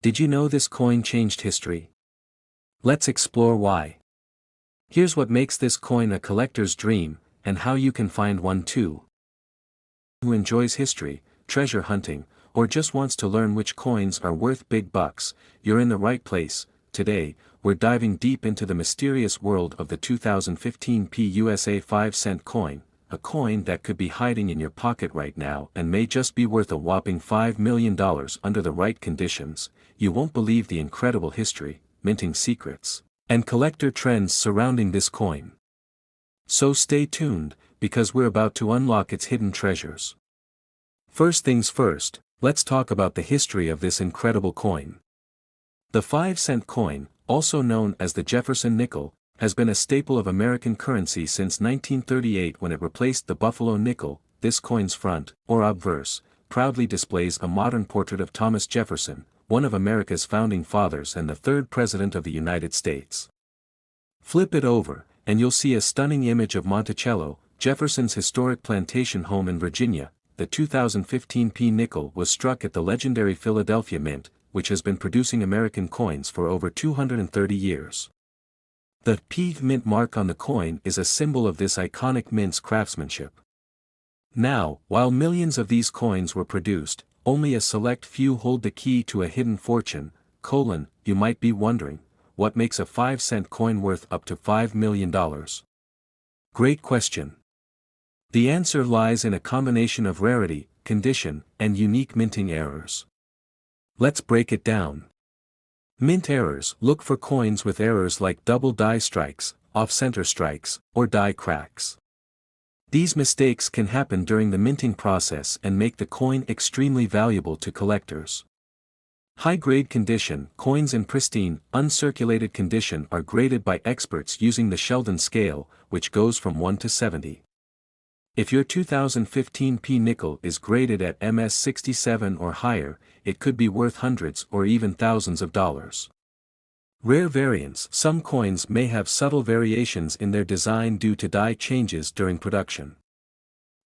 Did you know this coin changed history? Let's explore why. Here's what makes this coin a collector's dream, and how you can find one too. Who enjoys history, treasure hunting, or just wants to learn which coins are worth big bucks, you're in the right place. Today, we're diving deep into the mysterious world of the 2015 PUSA 5-cent coin, a coin that could be hiding in your pocket right now and may just be worth a whopping $5 million under the right conditions. You won't believe the incredible history, minting secrets, and collector trends surrounding this coin. So stay tuned, because we're about to unlock its hidden treasures. First things first, let's talk about the history of this incredible coin. The 5-cent coin, also known as the Jefferson nickel, has been a staple of American currency since 1938 when it replaced the Buffalo nickel. This coin's front, or obverse, proudly displays a modern portrait of Thomas Jefferson, one of America's founding fathers and the third President of the United States. Flip it over, and you'll see a stunning image of Monticello, Jefferson's historic plantation home in Virginia. The 2015 nickel was struck at the legendary Philadelphia Mint, which has been producing American coins for over 230 years. The P mint mark on the coin is a symbol of this iconic mint's craftsmanship. Now, while millions of these coins were produced, only a select few hold the key to a hidden fortune. You might be wondering, what makes a 5-cent coin worth up to $5 million? Great question. The answer lies in a combination of rarity, condition, and unique minting errors. Let's break it down. Mint errors: look for coins with errors like double die strikes, off-center strikes, or die cracks. These mistakes can happen during the minting process and make the coin extremely valuable to collectors. High-grade condition: coins in pristine, uncirculated condition are graded by experts using the Sheldon scale, which goes from 1 to 70. If your 2015 nickel is graded at MS 67 or higher, it could be worth hundreds or even thousands of dollars. Rare variants: some coins may have subtle variations in their design due to die changes during production.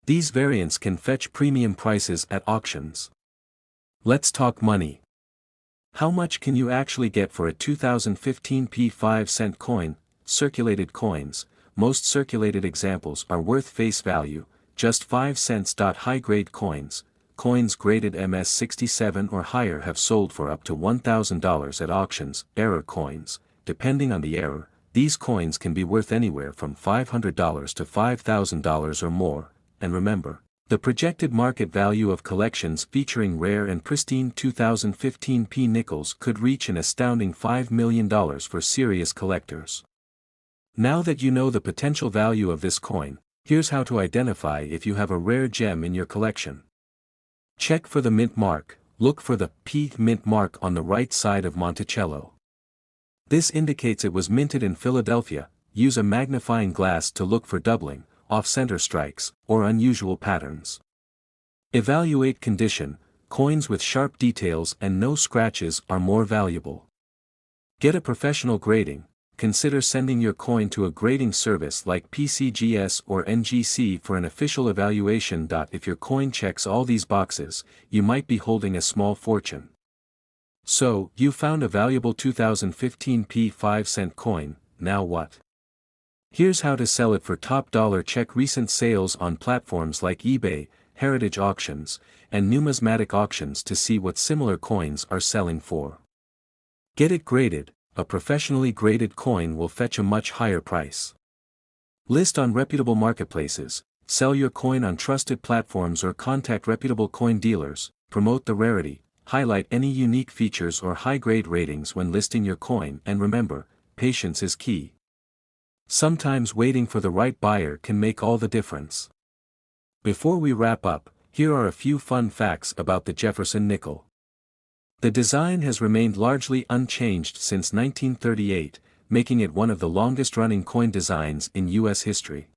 These variants can fetch premium prices at auctions. Let's talk money. How much can you actually get for a 2015 5-cent coin? Circulated coins: most circulated examples are worth face value, just 5 cents. High-grade coins: coins graded MS 67 or higher have sold for up to $1,000 at auctions. Error coins: depending on the error, these coins can be worth anywhere from $500 to $5,000 or more. And remember, the projected market value of collections featuring rare and pristine 2015 nickels could reach an astounding $5 million for serious collectors. Now that you know the potential value of this coin, here's how to identify if you have a rare gem in your collection. Check for the mint mark: look for the P mint mark on the right side of Monticello. This indicates it was minted in Philadelphia. Use a magnifying glass to look for doubling, off-center strikes, or unusual patterns. Evaluate condition: coins with sharp details and no scratches are more valuable. Get a professional grading: consider sending your coin to a grading service like PCGS or NGC for an official evaluation. If your coin checks all these boxes, you might be holding a small fortune. So, you found a valuable 2015 5-cent coin. Now what? Here's how to sell it for top dollar. Check recent sales on platforms like eBay, Heritage Auctions, and numismatic auctions to see what similar coins are selling for. Get it graded: a professionally graded coin will fetch a much higher price. List on reputable marketplaces: sell your coin on trusted platforms or contact reputable coin dealers. Promote the rarity: highlight any unique features or high-grade ratings when listing your coin, and remember, patience is key. Sometimes waiting for the right buyer can make all the difference. Before we wrap up, here are a few fun facts about the Jefferson nickel. The design has remained largely unchanged since 1938, making it one of the longest-running coin designs in U.S. history.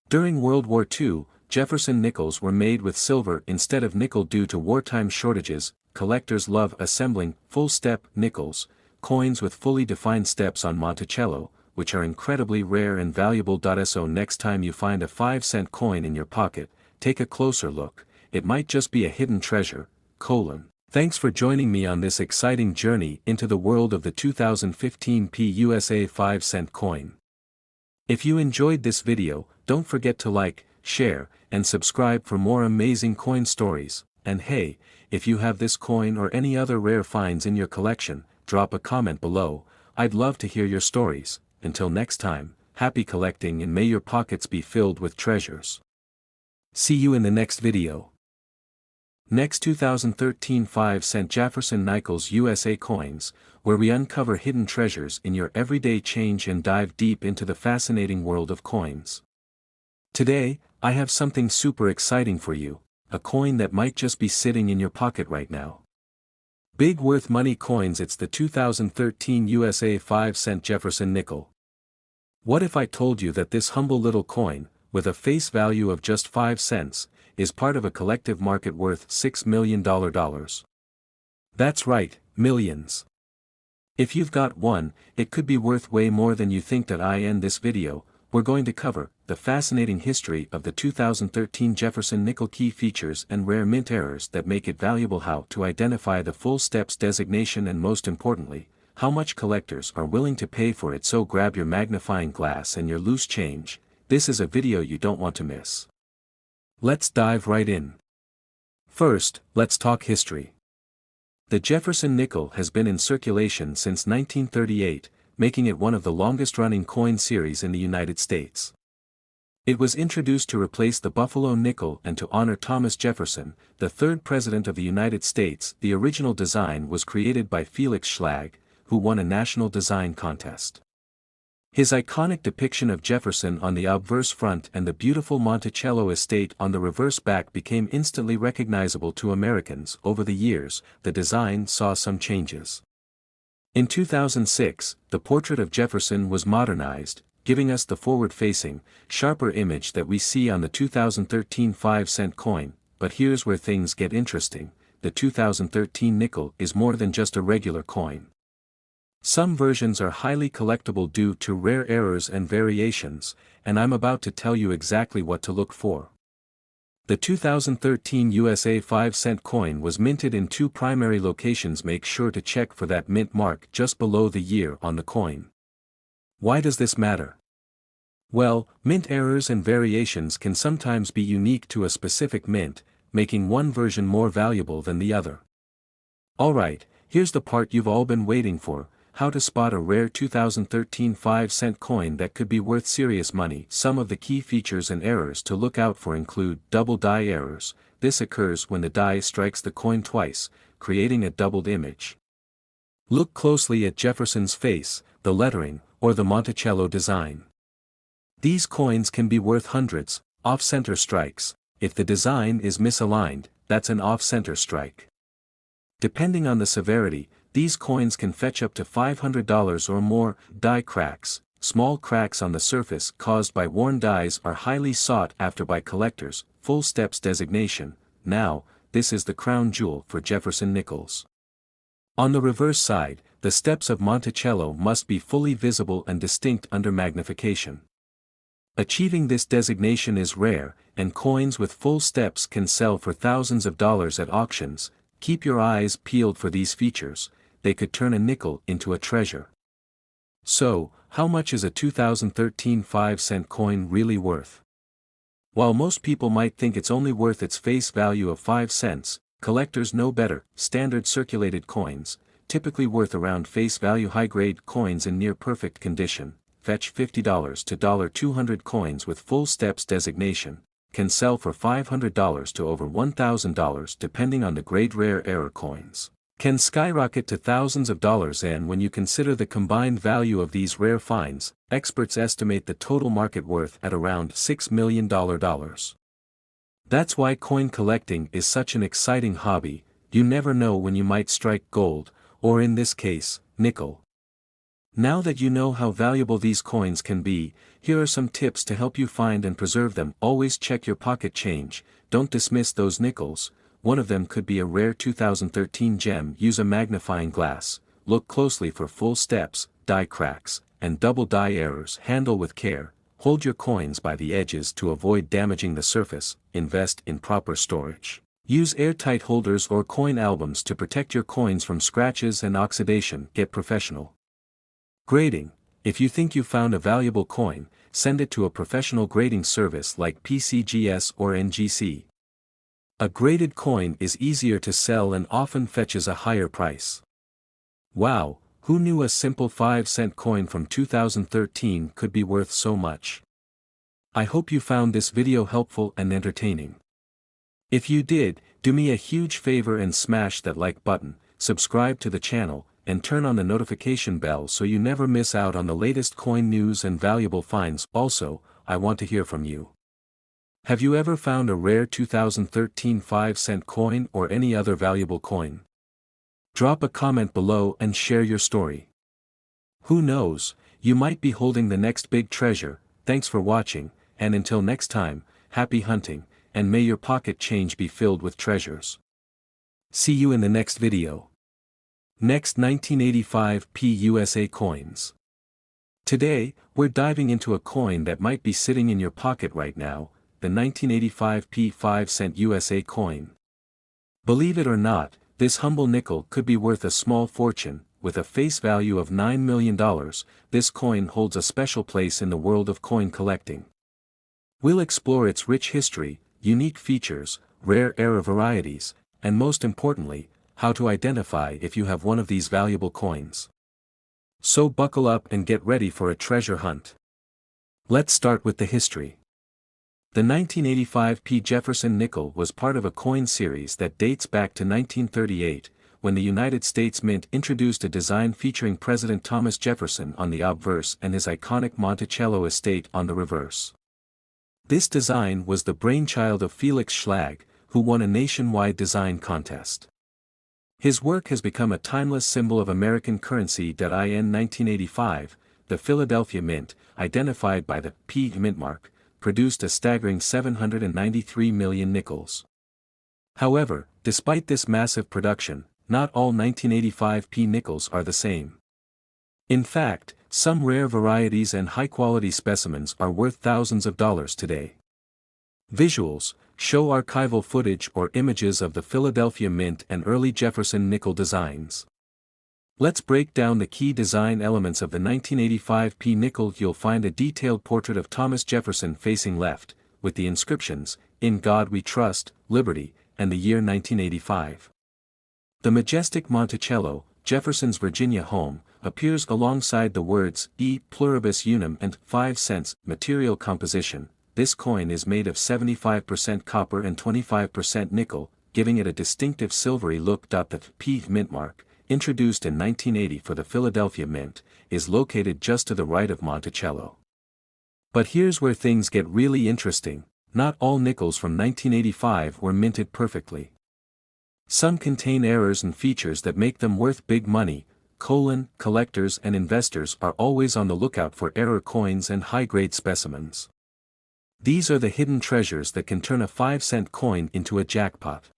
During World War II, Jefferson nickels were made with silver instead of nickel due to wartime shortages. Collectors love assembling full-step nickels, coins with fully defined steps on Monticello, which are incredibly rare and valuable. So next time you find a 5-cent coin in your pocket, take a closer look. It might just be a hidden treasure. Thanks for joining me on this exciting journey into the world of the 2015 PUSA 5-cent coin. If you enjoyed this video, don't forget to like, share, and subscribe for more amazing coin stories. And hey, if you have this coin or any other rare finds in your collection, drop a comment below. I'd love to hear your stories. Until next time, happy collecting and may your pockets be filled with treasures. See you in the next video. Next 2013 5-cent Jefferson Nichols USA coins, where we uncover hidden treasures in your everyday change and dive deep into the fascinating world of coins. Today, I have something super exciting for you, a coin that might just be sitting in your pocket right now. Big worth money coins. It's the 2013 USA 5-cent Jefferson nickel. What if I told you that this humble little coin, with a face value of just 5 cents, is part of a collective market worth $6 million? That's right, millions. If you've got one, it could be worth way more than you think. That I end this video, we're going to cover the fascinating history of the 2013 Jefferson nickel, key features and rare mint errors that make it valuable, how to identify the full steps designation, and most importantly, how much collectors are willing to pay for it. So grab your magnifying glass and your loose change. This is a video you don't want to miss. Let's dive right in. First, let's talk history. The Jefferson nickel has been in circulation since 1938, making it one of the longest-running coin series in the United States. It was introduced to replace the Buffalo nickel and to honor Thomas Jefferson, the third president of the United States. The original design was created by Felix Schlag, who won a national design contest. His iconic depiction of Jefferson on the obverse front and the beautiful Monticello estate on the reverse back became instantly recognizable to Americans. Over the years, the design saw some changes. In 2006, the portrait of Jefferson was modernized, giving us the forward-facing, sharper image that we see on the 2013 5-cent coin. But here's where things get interesting: the 2013 nickel is more than just a regular coin. Some versions are highly collectible due to rare errors and variations, and I'm about to tell you exactly what to look for. The 2013 USA 5-cent coin was minted in two primary locations. Make sure to check for that mint mark just below the year on the coin. Why does this matter? Well, mint errors and variations can sometimes be unique to a specific mint, making one version more valuable than the other. Alright, here's the part you've all been waiting for: how to spot a rare 2013 5-cent coin that could be worth serious money. Some of the key features and errors to look out for include double die errors. This occurs when the die strikes the coin twice, creating a doubled image. Look closely at Jefferson's face, the lettering, or the Monticello design. These coins can be worth hundreds. Off-center strikes. If the design is misaligned, that's an off-center strike. Depending on the severity, these coins can fetch up to $500 or more. Die cracks. Small cracks on the surface caused by worn dies are highly sought after by collectors. Full steps designation. Now, this is the crown jewel for Jefferson nickels. On the reverse side, the steps of Monticello must be fully visible and distinct under magnification. Achieving this designation is rare, and coins with full steps can sell for thousands of dollars at auctions. Keep your eyes peeled for these features. They could turn a nickel into a treasure. So, how much is a 2013 5-cent coin really worth? While most people might think it's only worth its face value of 5 cents, collectors know better. Standard circulated coins, typically worth around face value. High-grade coins in near-perfect condition, fetch $50 to $200. Coins with full steps designation can sell for $500 to over $1,000 depending on the grade. Rare error coins can skyrocket to thousands of dollars, and when you consider the combined value of these rare finds, experts estimate the total market worth at around $6 million. That's why coin collecting is such an exciting hobby. You never know when you might strike gold, or in this case, nickel. Now that you know how valuable these coins can be, here are some tips to help you find and preserve them. Always check your pocket change. Don't dismiss those nickels. One of them could be a rare 2013 gem. Use a magnifying glass. Look closely for full steps, die cracks, and double die errors. Handle with care. Hold your coins by the edges to avoid damaging the surface. Invest in proper storage. Use airtight holders or coin albums to protect your coins from scratches and oxidation. Get professional. Grading. If you think you found a valuable coin, send it to a professional grading service like PCGS or NGC. A graded coin is easier to sell and often fetches a higher price. Wow, who knew a simple 5-cent coin from 2013 could be worth so much? I hope you found this video helpful and entertaining. If you did, do me a huge favor and smash that like button, subscribe to the channel, and turn on the notification bell so you never miss out on the latest coin news and valuable finds. Also, I want to hear from you. Have you ever found a rare 2013 5-cent coin or any other valuable coin? Drop a comment below and share your story. Who knows, you might be holding the next big treasure. Thanks for watching, and until next time, happy hunting, and may your pocket change be filled with treasures. See you in the next video. Next 1985 PUSA coins. Today, we're diving into a coin that might be sitting in your pocket right now, the 1985 5-cent USA coin. Believe it or not, this humble nickel could be worth a small fortune. With a face value of $9 million, this coin holds a special place in the world of coin collecting. We'll explore its rich history, unique features, rare era varieties, and most importantly, how to identify if you have one of these valuable coins. So buckle up and get ready for a treasure hunt. Let's start with the history. The 1985 Jefferson nickel was part of a coin series that dates back to 1938, when the United States Mint introduced a design featuring President Thomas Jefferson on the obverse and his iconic Monticello estate on the reverse. This design was the brainchild of Felix Schlag, who won a nationwide design contest. His work has become a timeless symbol of American currency.In 1985, the Philadelphia Mint, identified by the P mint mark, produced a staggering 793 million nickels. However, despite this massive production, not all 1985 nickels are the same. In fact, some rare varieties and high-quality specimens are worth thousands of dollars today. Visuals show archival footage or images of the Philadelphia Mint and early Jefferson nickel designs. Let's break down the key design elements of the 1985 nickel. You'll find a detailed portrait of Thomas Jefferson facing left, with the inscriptions, "In God We Trust, Liberty," and the year 1985. The majestic Monticello, Jefferson's Virginia home, appears alongside the words E pluribus unum and 5 cents. Material composition. This coin is made of 75% copper and 25% nickel, giving it a distinctive silvery look. The P mint mark, introduced in 1980 for the Philadelphia Mint, is located just to the right of Monticello. But here's where things get really interesting. Not all nickels from 1985 were minted perfectly. Some contain errors and features that make them worth big money. Collectors and investors are always on the lookout for error coins and high-grade specimens. These are the hidden treasures that can turn a 5-cent coin into a jackpot.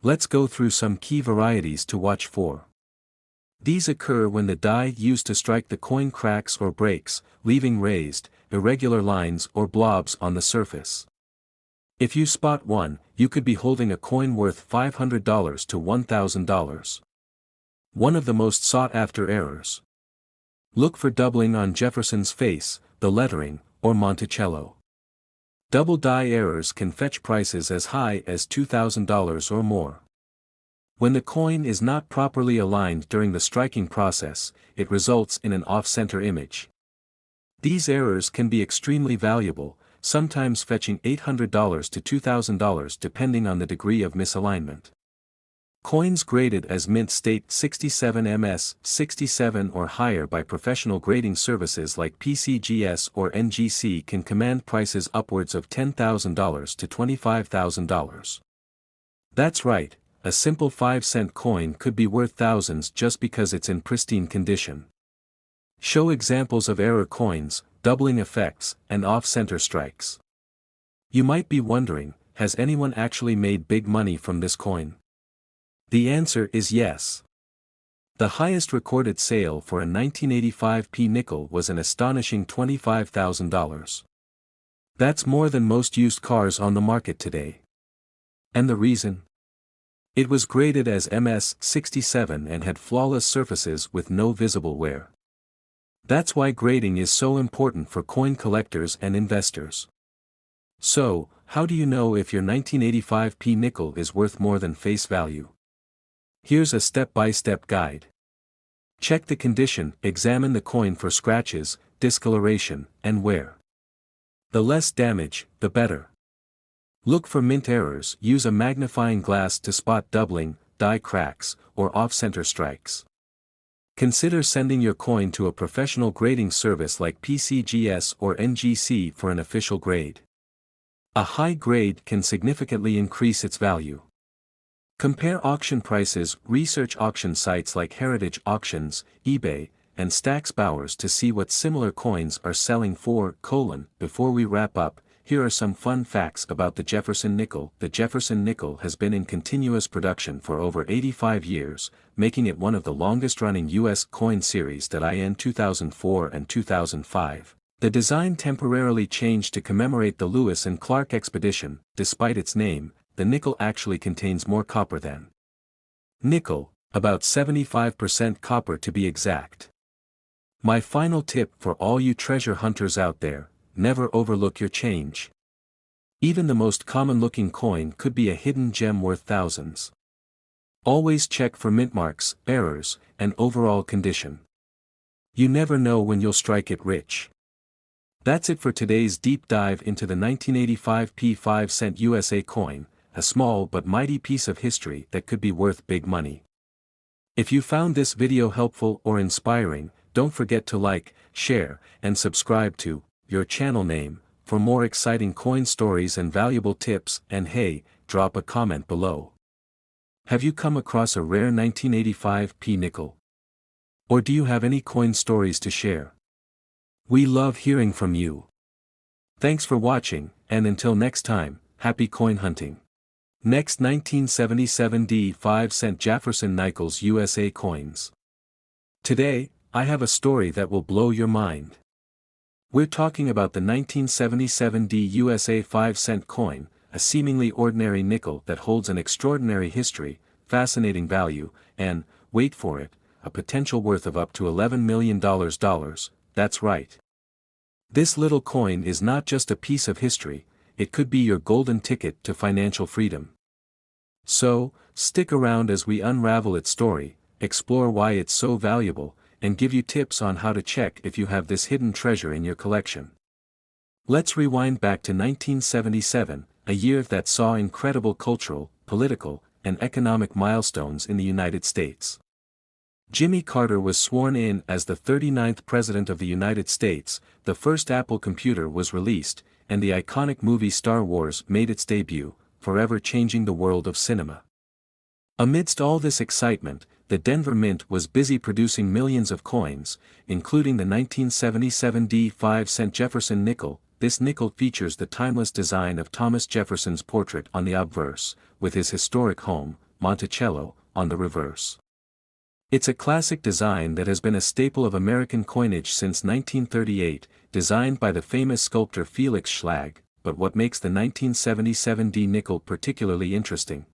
Let's go through some key varieties to watch for. These occur when the die used to strike the coin cracks or breaks, leaving raised, irregular lines or blobs on the surface. If you spot one, you could be holding a coin worth $500 to $1,000. One of the most sought-after errors. Look for doubling on Jefferson's face, the lettering, or Monticello. Double die errors can fetch prices as high as $2,000 or more. When the coin is not properly aligned during the striking process, it results in an off-center image. These errors can be extremely valuable, sometimes fetching $800 to $2,000 depending on the degree of misalignment. Coins graded as mint state 67 ms, 67 or higher by professional grading services like PCGS or NGC can command prices upwards of $10,000 to $25,000. That's right, a simple 5-cent coin could be worth thousands just because it's in pristine condition. Show examples of error coins, doubling effects, and off-center strikes. You might be wondering, has anyone actually made big money from this coin? The answer is yes. The highest recorded sale for a 1985 nickel was an astonishing $25,000. That's more than most used cars on the market today. And the reason? It was graded as MS-67 and had flawless surfaces with no visible wear. That's why grading is so important for coin collectors and investors. So, how do you know if your 1985p nickel is worth more than face value? Here's a step-by-step guide. Check the condition, examine the coin for scratches, discoloration, and wear. The less damage, the better. Look for mint errors. Use a magnifying glass to spot doubling, die cracks, or off-center strikes. Consider sending your coin to a professional grading service like PCGS or NGC for an official grade. A high grade can significantly increase its value. Compare auction prices. Research auction sites like Heritage Auctions, eBay, and Stax Bowers to see what similar coins are selling for. Before we wrap up, here are some fun facts about the Jefferson nickel. The Jefferson nickel has been in continuous production for over 85 years, making it one of the longest-running U.S. coin series that in 2004 and 2005. The design temporarily changed to commemorate the Lewis and Clark expedition. Despite its name, the nickel actually contains more copper than nickel, about 75% copper to be exact. My final tip for all you treasure hunters out there: never overlook your change. Even the most common-looking coin could be a hidden gem worth thousands. Always check for mint marks, errors, and overall condition. You never know when you'll strike it rich. That's it for today's deep dive into the 1985p 5-cent USA coin, a small but mighty piece of history that could be worth big money. If you found this video helpful or inspiring, don't forget to like, share, and subscribe to your channel name for more exciting coin stories and valuable tips. And hey, drop a comment below. Have you come across a rare 1985p nickel? Or do you have any coin stories to share? We love hearing from you. Thanks for watching, and until next time, happy coin hunting. Next, 1977 5-cent Jefferson Nichols USA coins. Today, I have a story that will blow your mind. We're talking about the 1977 USA 5-cent coin, a seemingly ordinary nickel that holds an extraordinary history, fascinating value, and, wait for it, a potential worth of up to $11 million. That's right. This little coin is not just a piece of history, it could be your golden ticket to financial freedom. So, stick around as we unravel its story, explore why it's so valuable, and give you tips on how to check if you have this hidden treasure in your collection. Let's rewind back to 1977, a year that saw incredible cultural, political, and economic milestones in the United States. Jimmy Carter was sworn in as the 39th President of the United States, the first Apple computer was released, and the iconic movie Star Wars made its debut, forever changing the world of cinema. Amidst all this excitement, the Denver Mint was busy producing millions of coins, including the 1977 5-cent Jefferson nickel. This nickel features the timeless design of Thomas Jefferson's portrait on the obverse, with his historic home, Monticello, on the reverse. It's a classic design that has been a staple of American coinage since 1938, designed by the famous sculptor Felix Schlag. But what makes the 1977 nickel particularly interesting?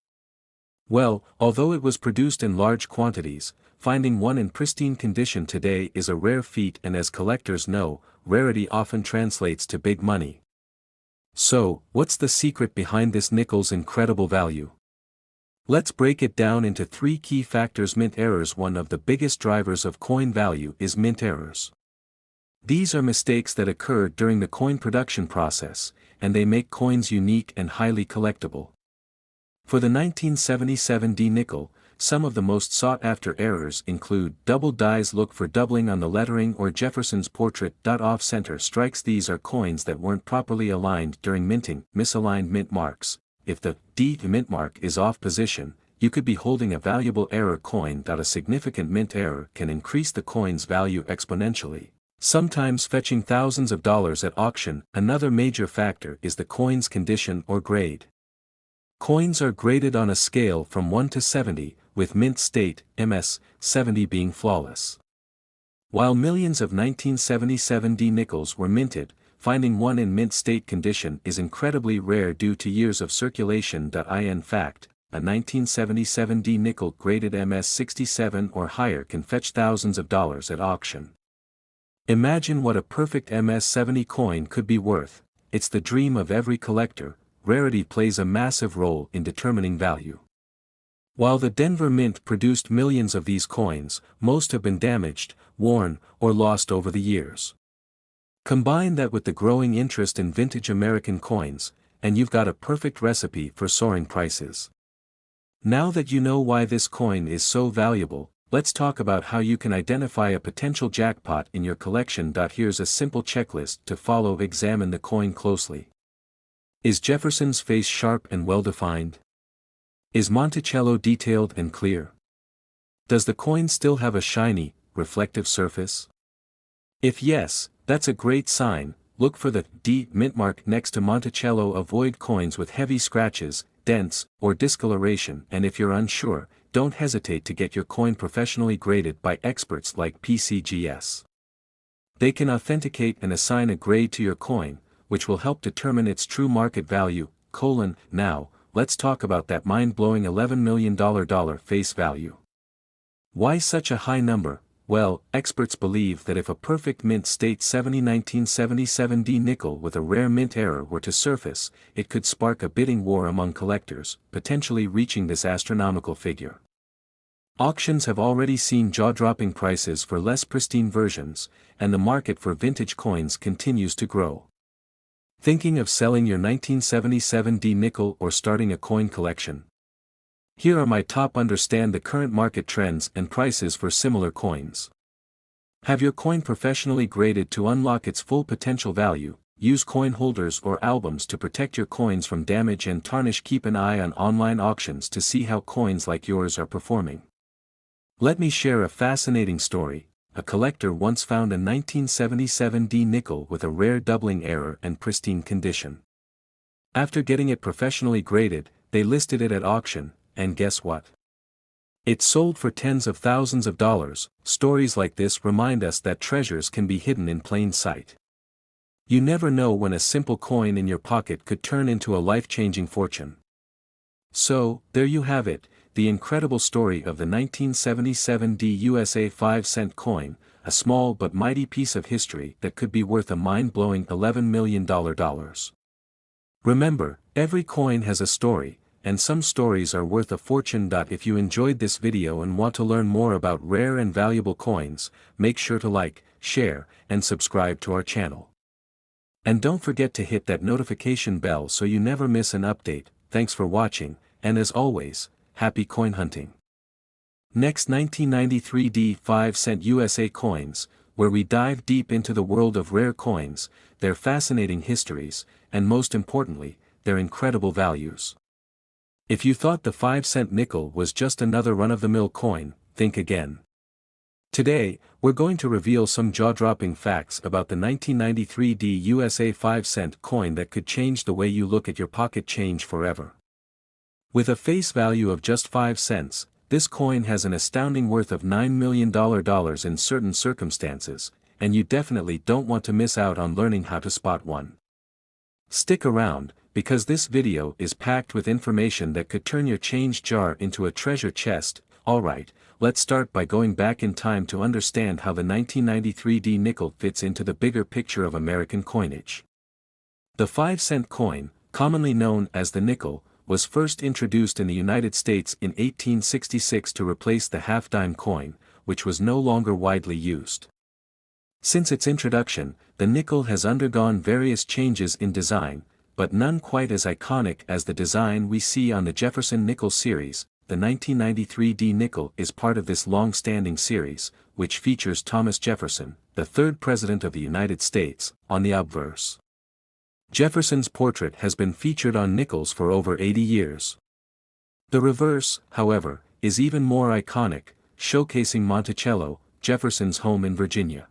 Well, although it was produced in large quantities, finding one in pristine condition today is a rare feat, and as collectors know, rarity often translates to big money. So, what's the secret behind this nickel's incredible value? Let's break it down into 3 key factors. Mint errors. One of the biggest drivers of coin value is mint errors. These are mistakes that occur during the coin production process, and they make coins unique and highly collectible. For the 1977 nickel, some of the most sought-after errors include double dies. Look for doubling on the lettering or Jefferson's portrait. Off-center strikes. These are coins that weren't properly aligned during minting. Misaligned mint marks. If the mint mark is off position, you could be holding a valuable error coin. A significant mint error can increase the coin's value exponentially, sometimes fetching thousands of dollars at auction. Another major factor is the coin's condition or grade. Coins are graded on a scale from 1 to 70, with mint state, MS, 70 being flawless. While millions of 1977 nickels were minted, finding one in mint state condition is incredibly rare due to years of circulation. In fact, a 1977 D nickel graded MS-67 or higher can fetch thousands of dollars at auction. Imagine what a perfect MS-70 coin could be worth. It's the dream of every collector. Rarity plays a massive role in determining value. While the Denver Mint produced millions of these coins, most have been damaged, worn, or lost over the years. Combine that with the growing interest in vintage American coins, and you've got a perfect recipe for soaring prices. Now that you know why this coin is so valuable, let's talk about how you can identify a potential jackpot in your collection. Here's a simple checklist to follow. Examine the coin closely. Is Jefferson's face sharp and well-defined? Is Monticello detailed and clear? Does the coin still have a shiny, reflective surface? If yes, that's a great sign. Look for the D mint mark next to Monticello. Avoid coins with heavy scratches, dents, or discoloration, and if you're unsure, don't hesitate to get your coin professionally graded by experts like PCGS. They can authenticate and assign a grade to your coin, which will help determine its true market value. Now, let's talk about that mind-blowing $11 million face value. Why such a high number? Well, experts believe that if a perfect mint state 1977 D nickel with a rare mint error were to surface, it could spark a bidding war among collectors, potentially reaching this astronomical figure. Auctions have already seen jaw-dropping prices for less pristine versions, and the market for vintage coins continues to grow. Thinking of selling your 1977 D nickel or starting a coin collection? Here are my top. Understand the current market trends and prices for similar coins. Have your coin professionally graded to unlock its full potential value. Use coin holders or albums to protect your coins from damage and tarnish. Keep an eye on online auctions to see how coins like yours are performing. Let me share a fascinating story. A collector once found a 1977 D nickel with a rare doubling error and pristine condition. After getting it professionally graded, they listed it at auction. And guess what? It sold for tens of thousands of dollars. Stories like this remind us that treasures can be hidden in plain sight. You never know when a simple coin in your pocket could turn into a life-changing fortune. So, there you have it, the incredible story of the 1977 D USA 5-cent coin, a small but mighty piece of history that could be worth a mind-blowing $11 million. Remember, every coin has a story, and some stories are worth a fortune. If you enjoyed this video and want to learn more about rare and valuable coins, make sure to like, share, and subscribe to our channel. And don't forget to hit that notification bell so you never miss an update. Thanks for watching, and as always, happy coin hunting. Next, 1993 D 5-cent USA coins, where we dive deep into the world of rare coins, their fascinating histories, and most importantly, their incredible values. If you thought the 5-cent nickel was just another run-of-the-mill coin, think again. Today, we're going to reveal some jaw-dropping facts about the 1993 D USA 5-cent coin that could change the way you look at your pocket change forever. With a face value of just 5 cents, this coin has an astounding worth of $9 million in certain circumstances, and you definitely don't want to miss out on learning how to spot one. Stick around, because this video is packed with information that could turn your change jar into a treasure chest. Alright, let's start by going back in time to understand how the 1993 D nickel fits into the bigger picture of American coinage. The 5-cent coin, commonly known as the nickel, was first introduced in the United States in 1866 to replace the half-dime coin, which was no longer widely used. Since its introduction, the nickel has undergone various changes in design, but none quite as iconic as the design we see on the Jefferson nickel series. The 1993 D nickel is part of this long-standing series, which features Thomas Jefferson, the third President of the United States, on the obverse. Jefferson's portrait has been featured on nickels for over 80 years. The reverse, however, is even more iconic, showcasing Monticello, Jefferson's home in Virginia.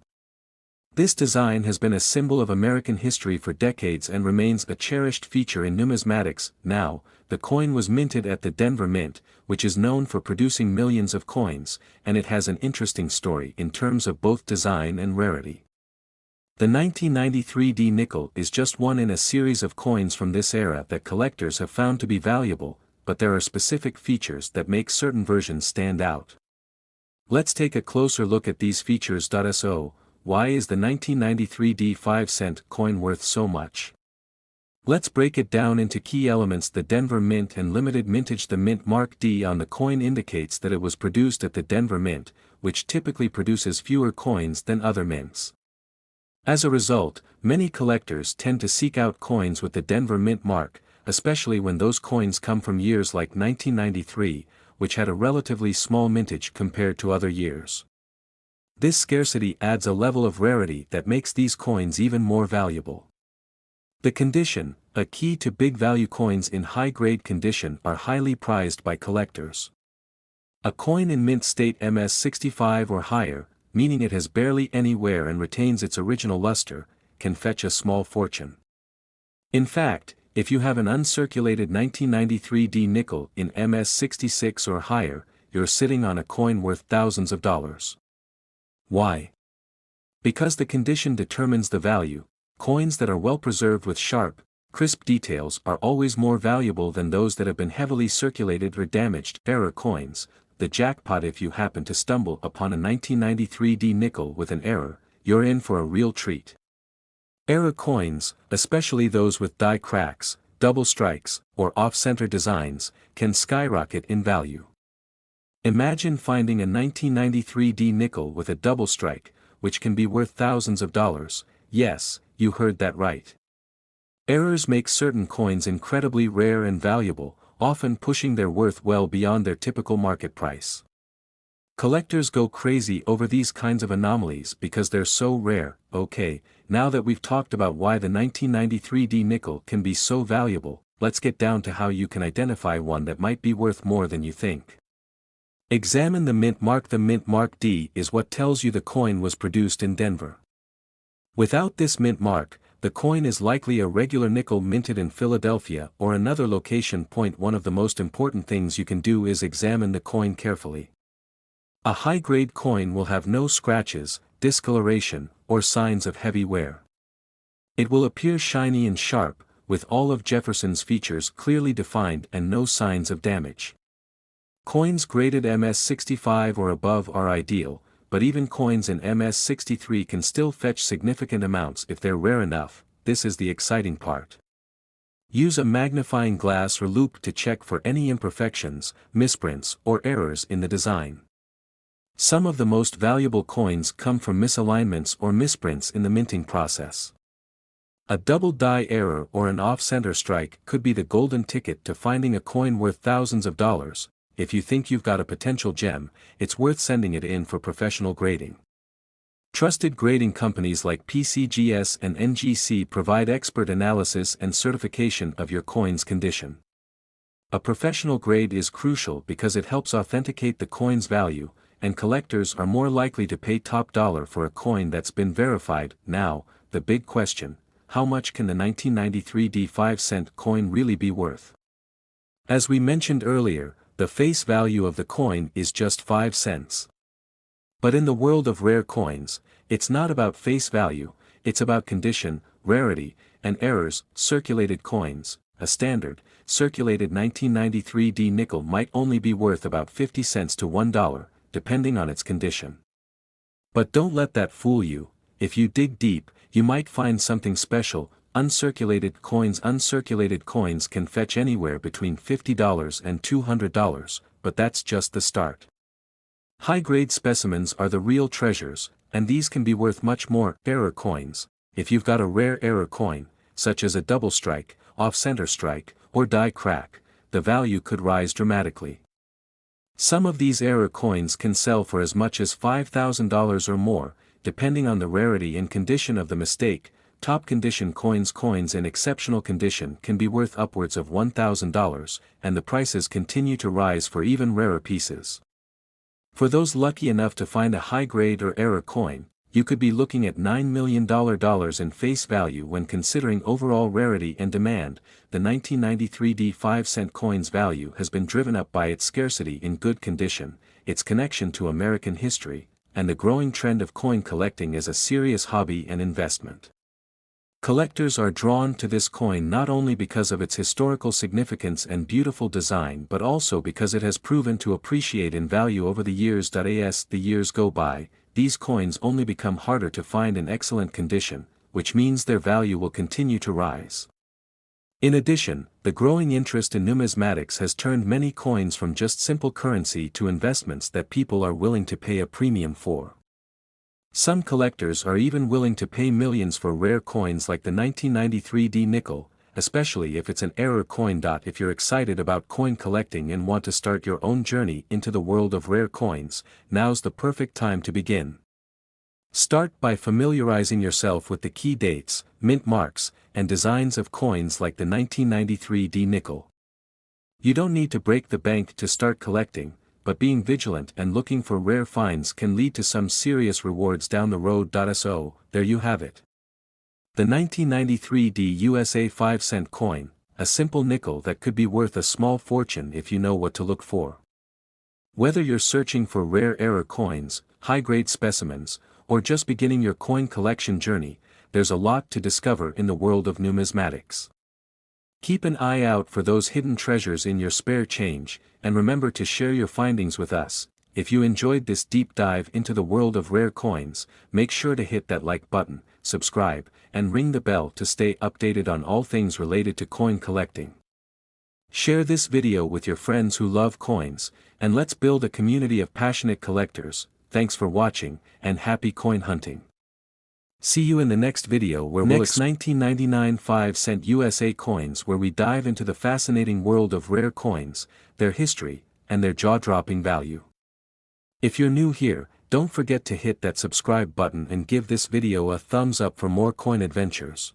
This design has been a symbol of American history for decades and remains a cherished feature in numismatics. Now, the coin was minted at the Denver Mint, which is known for producing millions of coins, and it has an interesting story in terms of both design and rarity. The 1993D nickel is just one in a series of coins from this era that collectors have found to be valuable, but there are specific features that make certain versions stand out. Let's take a closer look at these features. So, why is the 1993D 5-cent coin worth so much? Let's break it down into key elements. The Denver Mint and limited mintage. The mint mark D on the coin indicates that it was produced at the Denver Mint, which typically produces fewer coins than other mints. As a result, many collectors tend to seek out coins with the Denver Mint mark, especially when those coins come from years like 1993, which had a relatively small mintage compared to other years. This scarcity adds a level of rarity that makes these coins even more valuable. The condition, a key to big value coins in high-grade condition, are highly prized by collectors. A coin in mint state MS65 or higher, meaning it has barely any wear and retains its original luster, can fetch a small fortune. In fact, if you have an uncirculated 1993D nickel in MS66 or higher, you're sitting on a coin worth thousands of dollars. Why? Because the condition determines the value. Coins that are well preserved with sharp, crisp details are always more valuable than those that have been heavily circulated or damaged. Error coins, the jackpot. If you happen to stumble upon a 1993D nickel with an error, you're in for a real treat. Error coins, especially those with die cracks, double strikes, or off-center designs, can skyrocket in value. Imagine finding a 1993D nickel with a double strike, which can be worth thousands of dollars. Yes, you heard that right. Errors make certain coins incredibly rare and valuable, often pushing their worth well beyond their typical market price. Collectors go crazy over these kinds of anomalies because they're so rare. Okay, now that we've talked about why the 1993D nickel can be so valuable, let's get down to how you can identify one that might be worth more than you think. Examine the mint mark. The mint mark D is what tells you the coin was produced in Denver. Without this mint mark, the coin is likely a regular nickel minted in Philadelphia or another location. One of the most important things you can do is examine the coin carefully. A high-grade coin will have no scratches, discoloration, or signs of heavy wear. It will appear shiny and sharp, with all of Jefferson's features clearly defined and no signs of damage. Coins graded MS65 or above are ideal, but even coins in MS63 can still fetch significant amounts if they're rare enough. This is the exciting part. Use a magnifying glass or loupe to check for any imperfections, misprints, or errors in the design. Some of the most valuable coins come from misalignments or misprints in the minting process. A double die error or an off-center strike could be the golden ticket to finding a coin worth thousands of dollars. If you think you've got a potential gem, it's worth sending it in for professional grading. Trusted grading companies like PCGS and NGC provide expert analysis and certification of your coin's condition. A professional grade is crucial because it helps authenticate the coin's value, and collectors are more likely to pay top dollar for a coin that's been verified. Now, the big question: how much can the 1993D 5-cent coin really be worth? As we mentioned earlier, the face value of the coin is just 5 cents. But in the world of rare coins, it's not about face value, it's about condition, rarity, and errors. Circulated coins, a standard, circulated 1993D nickel might only be worth about 50 cents to $1, depending on its condition. But don't let that fool you. If you dig deep, you might find something special. Uncirculated coins can fetch anywhere between $50 and $200, but that's just the start. High-grade specimens are the real treasures, and these can be worth much more. Error coins, if you've got a rare error coin, such as a double strike, off-center strike, or die crack, the value could rise dramatically. Some of these error coins can sell for as much as $5,000 or more, depending on the rarity and condition of the mistake. Top condition coins in exceptional condition can be worth upwards of $1,000, and the prices continue to rise for even rarer pieces. For those lucky enough to find a high-grade or error coin, you could be looking at $9 million in face value. When considering overall rarity and demand, the 1993D 5-cent coin's value has been driven up by its scarcity in good condition, its connection to American history, and the growing trend of coin collecting is a serious hobby and investment. Collectors are drawn to this coin not only because of its historical significance and beautiful design but also because it has proven to appreciate in value over the years. As the years go by, these coins only become harder to find in excellent condition, which means their value will continue to rise. In addition, the growing interest in numismatics has turned many coins from just simple currency to investments that people are willing to pay a premium for. Some collectors are even willing to pay millions for rare coins like the 1993 D nickel, especially if it's an error coin. If you're excited about coin collecting and want to start your own journey into the world of rare coins, now's the perfect time to begin. Start by familiarizing yourself with the key dates, mint marks, and designs of coins like the 1993 D nickel. You don't need to break the bank to start collecting, but being vigilant and looking for rare finds can lead to some serious rewards down the road. So, there you have it. The 1993 D USA 5-cent coin, a simple nickel that could be worth a small fortune if you know what to look for. Whether you're searching for rare error coins, high-grade specimens, or just beginning your coin collection journey, there's a lot to discover in the world of numismatics. Keep an eye out for those hidden treasures in your spare change, and remember to share your findings with us. If you enjoyed this deep dive into the world of rare coins, make sure to hit that like button, subscribe, and ring the bell to stay updated on all things related to coin collecting. Share this video with your friends who love coins, and let's build a community of passionate collectors. Thanks for watching, and happy coin hunting. See you in the next video where we'll explore 1999 5-cent USA coins, where we dive into the fascinating world of rare coins, their history, and their jaw-dropping value. If you're new here, don't forget to hit that subscribe button and give this video a thumbs up for more coin adventures.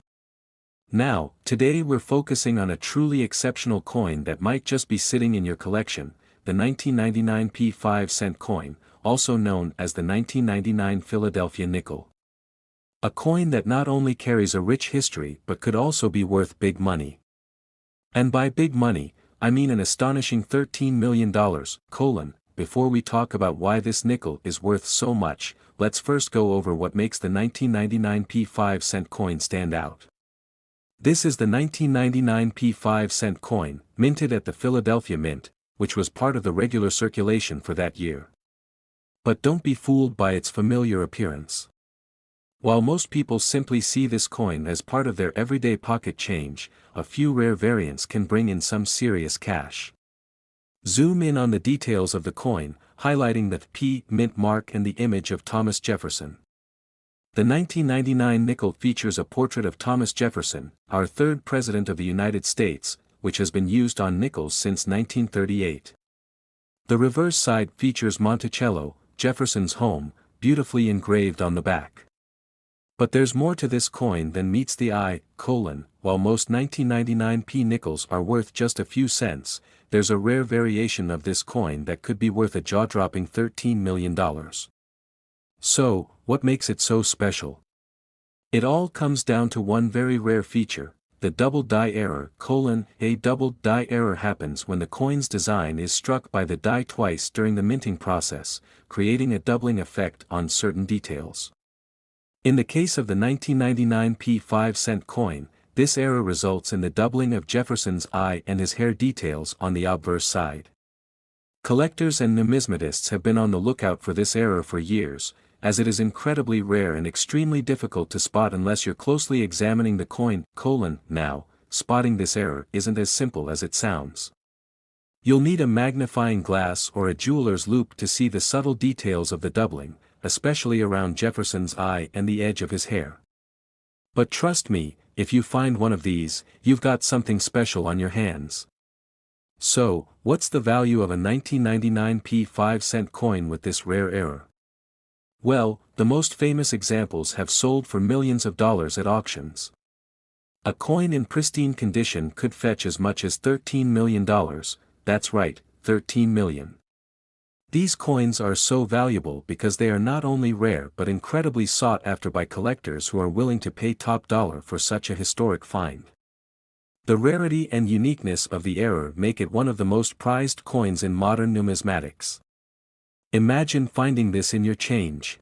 Now, today we're focusing on a truly exceptional coin that might just be sitting in your collection, the 1999 P 5-cent coin, also known as the 1999 Philadelphia nickel. A coin that not only carries a rich history but could also be worth big money. And by big money, I mean an astonishing $13 million. Before we talk about why this nickel is worth so much, let's first go over what makes the 1999 P 5-cent coin stand out. This is the 1999 P 5-cent coin, minted at the Philadelphia Mint, which was part of the regular circulation for that year. But don't be fooled by its familiar appearance. While most people simply see this coin as part of their everyday pocket change, a few rare variants can bring in some serious cash. Zoom in on the details of the coin, highlighting the P mint mark and the image of Thomas Jefferson. The 1999 nickel features a portrait of Thomas Jefferson, our third President of the United States, which has been used on nickels since 1938. The reverse side features Monticello, Jefferson's home, beautifully engraved on the back. But there's more to this coin than meets the eye. While most 1999 P nickels are worth just a few cents, there's a rare variation of this coin that could be worth a jaw-dropping $13 million. So, what makes it so special? It all comes down to one very rare feature, the double die error. A double die error happens when the coin's design is struck by the die twice during the minting process, creating a doubling effect on certain details. In the case of the 1999 P 5-cent coin, this error results in the doubling of Jefferson's eye and his hair details on the obverse side. Collectors and numismatists have been on the lookout for this error for years, as it is incredibly rare and extremely difficult to spot unless you're closely examining the coin. Now, spotting this error isn't as simple as it sounds. You'll need a magnifying glass or a jeweler's loupe to see the subtle details of the doubling, especially around Jefferson's eye and the edge of his hair. But trust me, if you find one of these, you've got something special on your hands. So, what's the value of a 1999 P 5-cent coin with this rare error? Well, the most famous examples have sold for millions of dollars at auctions. A coin in pristine condition could fetch as much as $13 million, that's right, 13 million. These coins are so valuable because they are not only rare but incredibly sought after by collectors who are willing to pay top dollar for such a historic find. The rarity and uniqueness of the error make it one of the most prized coins in modern numismatics. Imagine finding this in your change.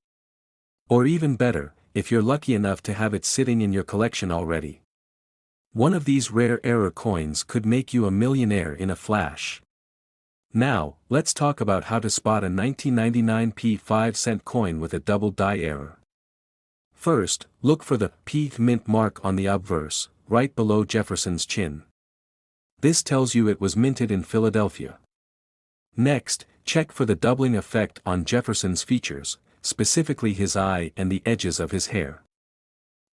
Or even better, if you're lucky enough to have it sitting in your collection already. One of these rare error coins could make you a millionaire in a flash. Now, let's talk about how to spot a 1999p 5-cent coin with a double die error. First, look for the P mint mark on the obverse, right below Jefferson's chin. This tells you it was minted in Philadelphia. Next, check for the doubling effect on Jefferson's features, specifically his eye and the edges of his hair.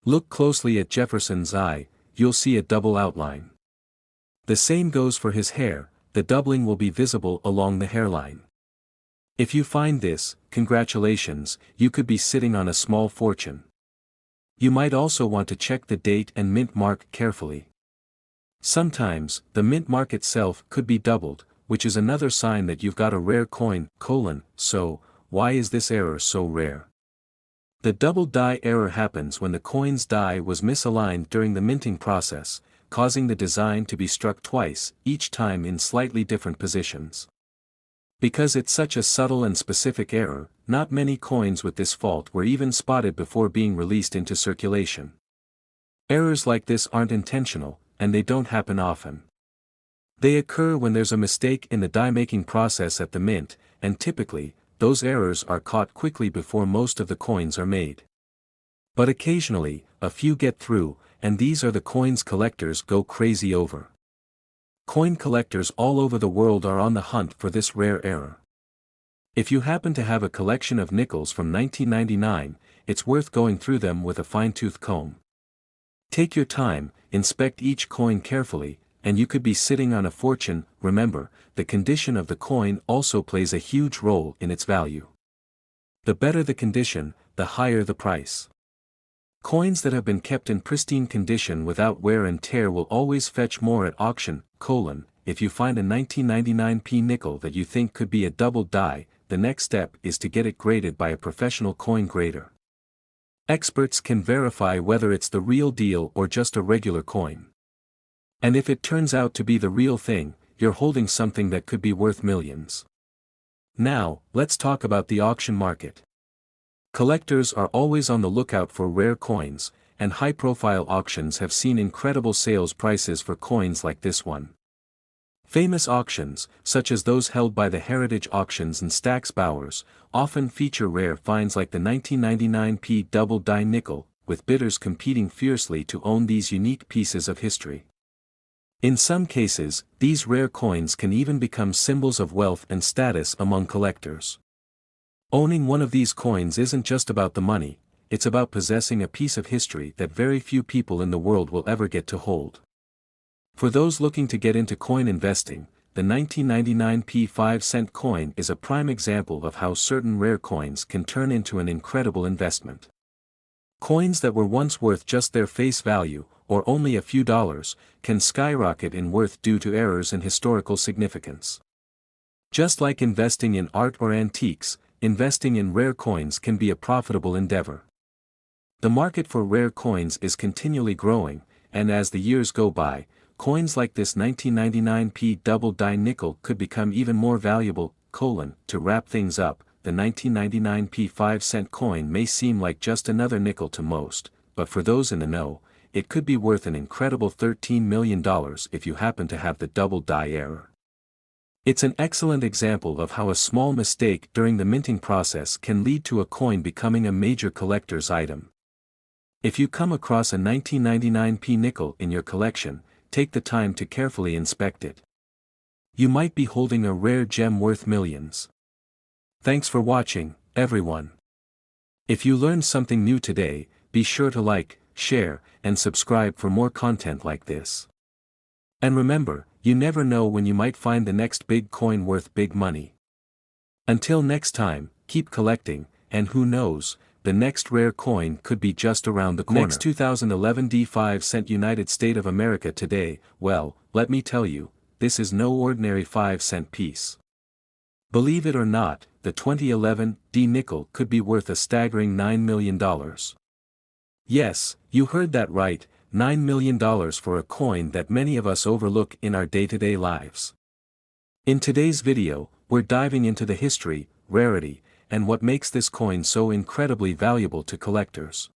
Look closely at Jefferson's eye, you'll see a double outline. The same goes for his hair, the doubling will be visible along the hairline. If you find this, congratulations, you could be sitting on a small fortune. You might also want to check the date and mint mark carefully. Sometimes, the mint mark itself could be doubled, which is another sign that you've got a rare coin, so, why is this error so rare? The double die error happens when the coin's die was misaligned during the minting process, causing the design to be struck twice, each time in slightly different positions. Because it's such a subtle and specific error, not many coins with this fault were even spotted before being released into circulation. Errors like this aren't intentional, and they don't happen often. They occur when there's a mistake in the die-making process at the mint, and typically, those errors are caught quickly before most of the coins are made. But occasionally, a few get through, and these are the coins collectors go crazy over. Coin collectors all over the world are on the hunt for this rare error. If you happen to have a collection of nickels from 1999, it's worth going through them with a fine-tooth comb. Take your time, inspect each coin carefully, and you could be sitting on a fortune. Remember, the condition of the coin also plays a huge role in its value. The better the condition, the higher the price. Coins that have been kept in pristine condition without wear and tear will always fetch more at auction. If you find a 1999p nickel that you think could be a double die, the next step is to get it graded by a professional coin grader. Experts can verify whether it's the real deal or just a regular coin. And if it turns out to be the real thing, you're holding something that could be worth millions. Now, let's talk about the auction market. Collectors are always on the lookout for rare coins, and high-profile auctions have seen incredible sales prices for coins like this one. Famous auctions, such as those held by the Heritage Auctions and Stack's Bowers, often feature rare finds like the 1999p double die nickel, with bidders competing fiercely to own these unique pieces of history. In some cases, these rare coins can even become symbols of wealth and status among collectors. Owning one of these coins isn't just about the money, it's about possessing a piece of history that very few people in the world will ever get to hold. For those looking to get into coin investing, the 1999p 5-cent coin is a prime example of how certain rare coins can turn into an incredible investment. Coins that were once worth just their face value, or only a few dollars, can skyrocket in worth due to errors in historical significance. Just like investing in art or antiques, investing in rare coins can be a profitable endeavor. The market for rare coins is continually growing, and as the years go by, coins like this 1999p double die nickel could become even more valuable. To wrap things up, the 1999p 5-cent coin may seem like just another nickel to most, but for those in the know, it could be worth an incredible $13 million if you happen to have the double die error. It's an excellent example of how a small mistake during the minting process can lead to a coin becoming a major collector's item. If you come across a 1999p nickel in your collection, take the time to carefully inspect it. You might be holding a rare gem worth millions. Thanks for watching, everyone. If you learned something new today, be sure to like, share, and subscribe for more content like this. And remember, you never know when you might find the next big coin worth big money. Until next time, keep collecting, and who knows, the next rare coin could be just around the corner. Next 2011 D5-cent United States of America today. Well, let me tell you, this is no ordinary 5-cent piece. Believe it or not, the 2011 D nickel could be worth a staggering $9 million. Yes, you heard that right, $9 million for a coin that many of us overlook in our day-to-day lives. In today's video, we're diving into the history, rarity, and what makes this coin so incredibly valuable to collectors.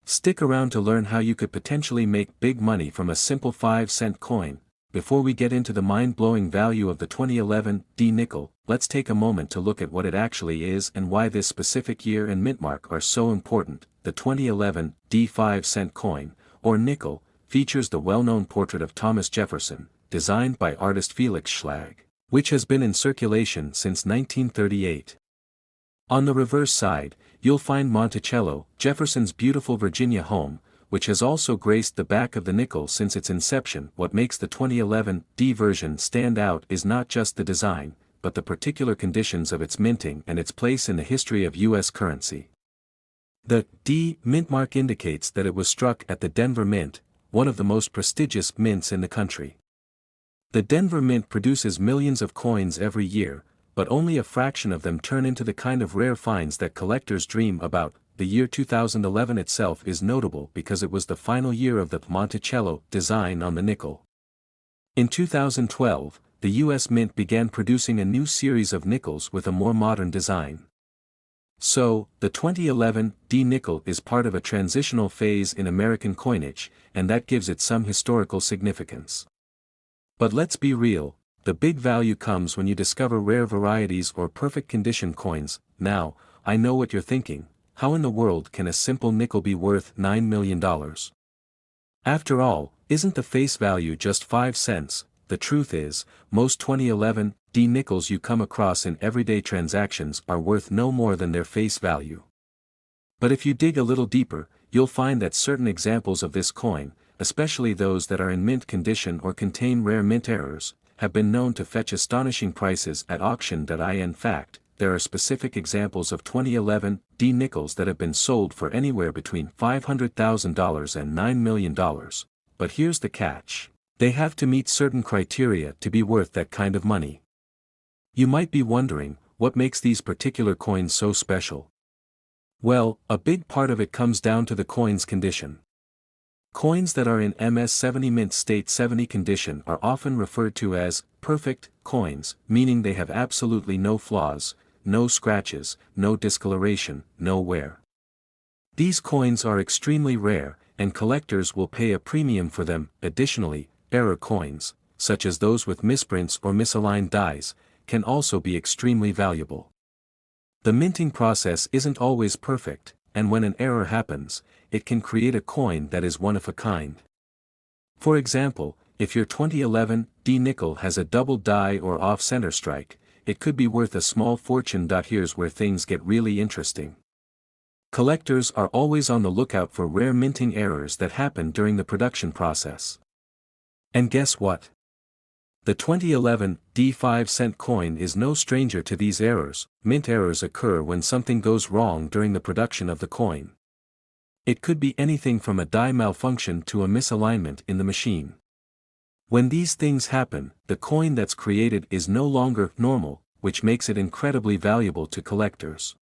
Stick around to learn how you could potentially make big money from a simple 5-cent coin. Before we get into the mind-blowing value of the 2011 D nickel, let's take a moment to look at what it actually is and why this specific year and mint mark are so important. The 2011 D 5-cent coin, or nickel, features the well-known portrait of Thomas Jefferson, designed by artist Felix Schlag, which has been in circulation since 1938. On the reverse side, you'll find Monticello, Jefferson's beautiful Virginia home, which has also graced the back of the nickel since its inception. What makes the 2011 D version stand out is not just the design, but the particular conditions of its minting and its place in the history of U.S. currency. The D mint mark indicates that it was struck at the Denver Mint, one of the most prestigious mints in the country. The Denver Mint produces millions of coins every year, but only a fraction of them turn into the kind of rare finds that collectors dream about. The year 2011 itself is notable because it was the final year of the Monticello design on the nickel. In 2012, the U.S. Mint began producing a new series of nickels with a more modern design. So, the 2011 D nickel is part of a transitional phase in American coinage, and that gives it some historical significance. But let's be real, the big value comes when you discover rare varieties or perfect condition coins. Now, I know what you're thinking. How in the world can a simple nickel be worth $9 million? After all, isn't the face value just 5 cents? The truth is, most 2011 D nickels you come across in everyday transactions are worth no more than their face value. But if you dig a little deeper, you'll find that certain examples of this coin, especially those that are in mint condition or contain rare mint errors, have been known to fetch astonishing prices at auction. In fact, there are specific examples of 2011 D nickels that have been sold for anywhere between $500,000 and $9 million. But here's the catch. They have to meet certain criteria to be worth that kind of money. You might be wondering, what makes these particular coins so special? Well, a big part of it comes down to the coin's condition. Coins that are in MS-70 mint state 70 condition are often referred to as perfect coins, meaning they have absolutely no flaws, no scratches, no discoloration, no wear. These coins are extremely rare, and collectors will pay a premium for them. Additionally, error coins, such as those with misprints or misaligned dies, can also be extremely valuable. The minting process isn't always perfect, and when an error happens, it can create a coin that is one of a kind. For example, if your 2011 D nickel has a double die or off-center strike, it could be worth a small fortune. Here's where things get really interesting. Collectors are always on the lookout for rare minting errors that happen during the production process. And guess what? The 2011 D 5-cent coin is no stranger to these errors. Mint errors occur when something goes wrong during the production of the coin. It could be anything from a die malfunction to a misalignment in the machine. When these things happen, the coin that's created is no longer normal, which makes it incredibly valuable to collectors.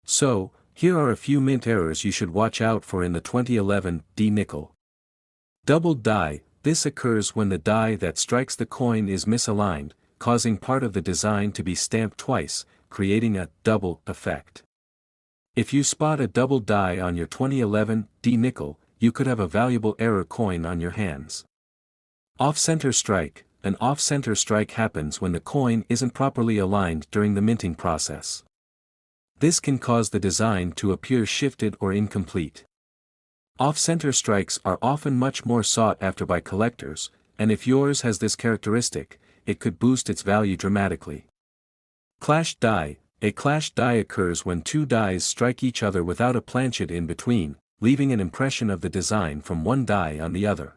So, here are a few mint errors you should watch out for in the 2011 D nickel. Doubled die. This occurs when the die that strikes the coin is misaligned, causing part of the design to be stamped twice, creating a double effect. If you spot a double die on your 2011 D nickel, you could have a valuable error coin on your hands. Off-center strike. An off-center strike happens when the coin isn't properly aligned during the minting process. This can cause the design to appear shifted or incomplete. Off-center strikes are often much more sought after by collectors, and if yours has this characteristic, it could boost its value dramatically. Clashed die. A clashed die occurs when two dies strike each other without a planchet in between, leaving an impression of the design from one die on the other.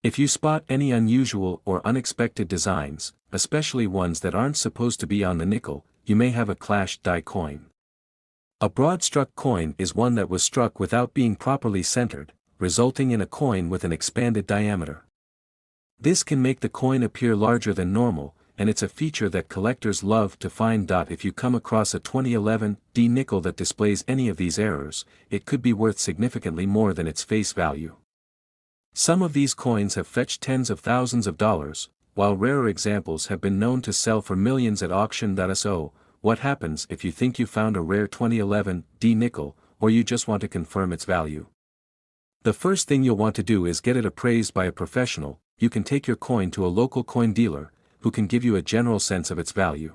If you spot any unusual or unexpected designs, especially ones that aren't supposed to be on the nickel, you may have a clashed die coin. A broad-struck coin is one that was struck without being properly centered, resulting in a coin with an expanded diameter. This can make the coin appear larger than normal, and it's a feature that collectors love to find. If you come across a 2011 D nickel that displays any of these errors, it could be worth significantly more than its face value. Some of these coins have fetched tens of thousands of dollars, while rarer examples have been known to sell for millions at auction. So, what happens if you think you found a rare 2011 D nickel, or you just want to confirm its value? The first thing you'll want to do is get it appraised by a professional. You can take your coin to a local coin dealer, who can give you a general sense of its value.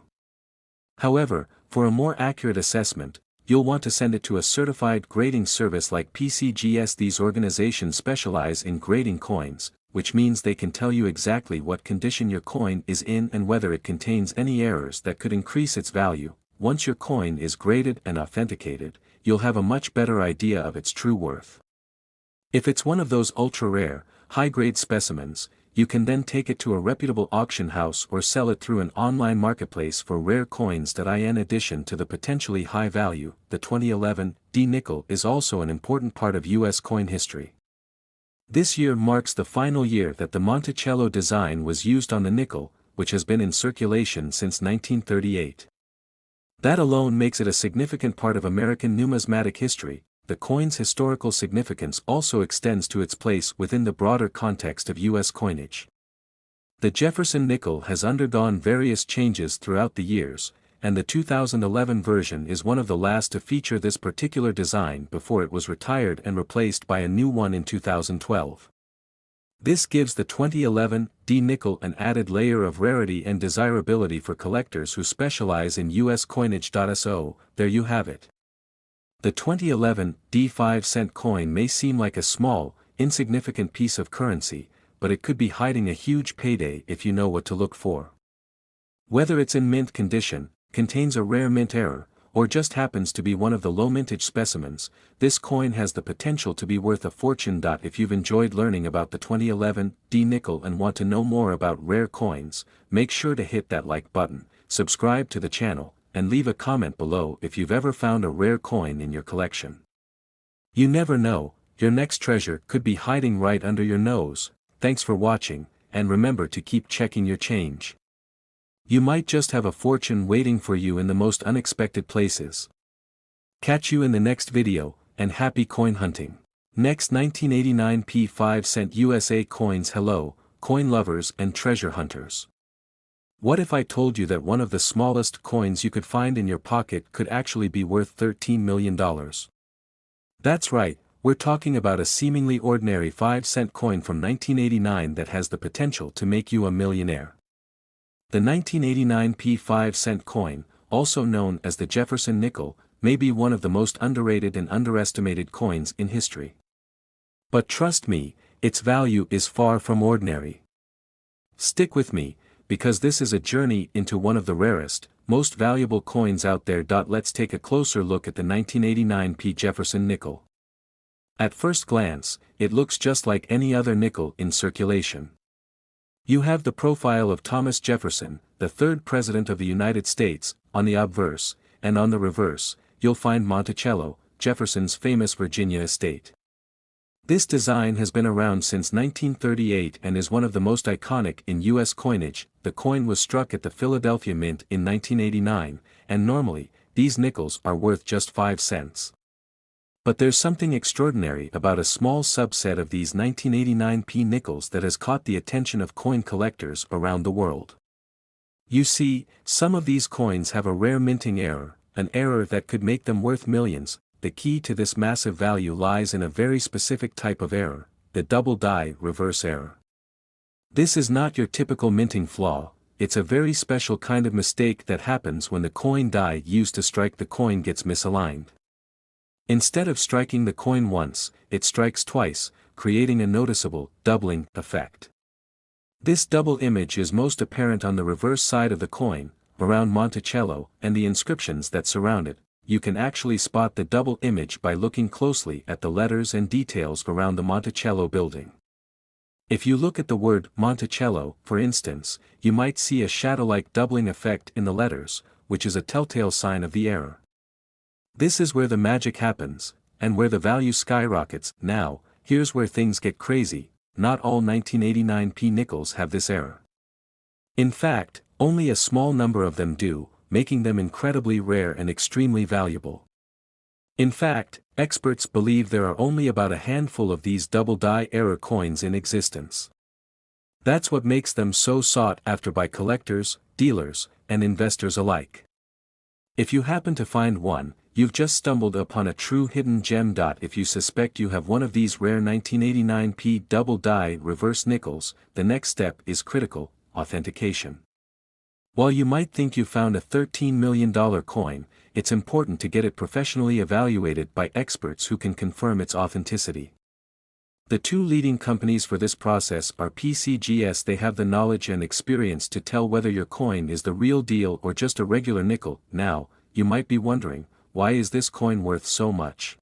However, for a more accurate assessment, you'll want to send it to a certified grading service like PCGS. These organizations specialize in grading coins, which means they can tell you exactly what condition your coin is in and whether it contains any errors that could increase its value. Once your coin is graded and authenticated, you'll have a much better idea of its true worth. If it's one of those ultra-rare, high-grade specimens, you can then take it to a reputable auction house or sell it through an online marketplace for rare coins. In addition to the potentially high value, the 2011 D nickel is also an important part of U.S. coin history. This year marks the final year that the Monticello design was used on the nickel, which has been in circulation since 1938. That alone makes it a significant part of American numismatic history. The coin's historical significance also extends to its place within the broader context of U.S. coinage. The Jefferson nickel has undergone various changes throughout the years, and the 2011 version is one of the last to feature this particular design before it was retired and replaced by a new one in 2012. This gives the 2011 D nickel an added layer of rarity and desirability for collectors who specialize in U.S. coinage. So, there you have it. The 2011 D 5-cent coin may seem like a small, insignificant piece of currency, but it could be hiding a huge payday if you know what to look for. Whether it's in mint condition, contains a rare mint error, or just happens to be one of the low mintage specimens, this coin has the potential to be worth a fortune. If you've enjoyed learning about the 2011 D nickel and want to know more about rare coins, make sure to hit that like button, subscribe to the channel, and leave a comment below if you've ever found a rare coin in your collection. You never know, your next treasure could be hiding right under your nose. Thanks for watching, and remember to keep checking your change. You might just have a fortune waiting for you in the most unexpected places. Catch you in the next video, and happy coin hunting. Next, 1989 P5-cent USA coins. Hello, coin lovers and treasure hunters. What if I told you that one of the smallest coins you could find in your pocket could actually be worth $13 million? That's right, we're talking about a seemingly ordinary 5-cent coin from 1989 that has the potential to make you a millionaire. The 1989 P5-cent coin, also known as the Jefferson nickel, may be one of the most underrated and underestimated coins in history. But trust me, its value is far from ordinary. Stick with me, because this is a journey into one of the rarest, most valuable coins out there. Let's take a closer look at the 1989 P. Jefferson nickel. At first glance, it looks just like any other nickel in circulation. You have the profile of Thomas Jefferson, the third President of the United States, on the obverse, and on the reverse, you'll find Monticello, Jefferson's famous Virginia estate. This design has been around since 1938 and is one of the most iconic in U.S. coinage. The coin was struck at the Philadelphia Mint in 1989, and normally, these nickels are worth just 5 cents. But there's something extraordinary about a small subset of these 1989 P nickels that has caught the attention of coin collectors around the world. You see, some of these coins have a rare minting error, an error that could make them worth millions. The key to this massive value lies in a very specific type of error, the double die reverse error. This is not your typical minting flaw, it's a very special kind of mistake that happens when the coin die used to strike the coin gets misaligned. Instead of striking the coin once, it strikes twice, creating a noticeable doubling effect. This double image is most apparent on the reverse side of the coin, around Monticello, and the inscriptions that surround it. You can actually spot the double image by looking closely at the letters and details around the Monticello building. If you look at the word Monticello, for instance, you might see a shadow-like doubling effect in the letters, which is a telltale sign of the error. This is where the magic happens, and where the value skyrockets. Now, here's where things get crazy. Not all 1989 P nickels have this error. In fact, only a small number of them do, making them incredibly rare and extremely valuable. In fact, experts believe there are only about a handful of these double die error coins in existence. That's what makes them so sought after by collectors, dealers, and investors alike. If you happen to find one, you've just stumbled upon a true hidden gem. If you suspect you have one of these rare 1989p double die reverse nickels, the next step is critical: authentication. While you might think you found a $13 million coin, it's important to get it professionally evaluated by experts who can confirm its authenticity. The two leading companies for this process are PCGS. They have the knowledge and experience to tell whether your coin is the real deal or just a regular nickel. Now, you might be wondering, why is this coin worth so much?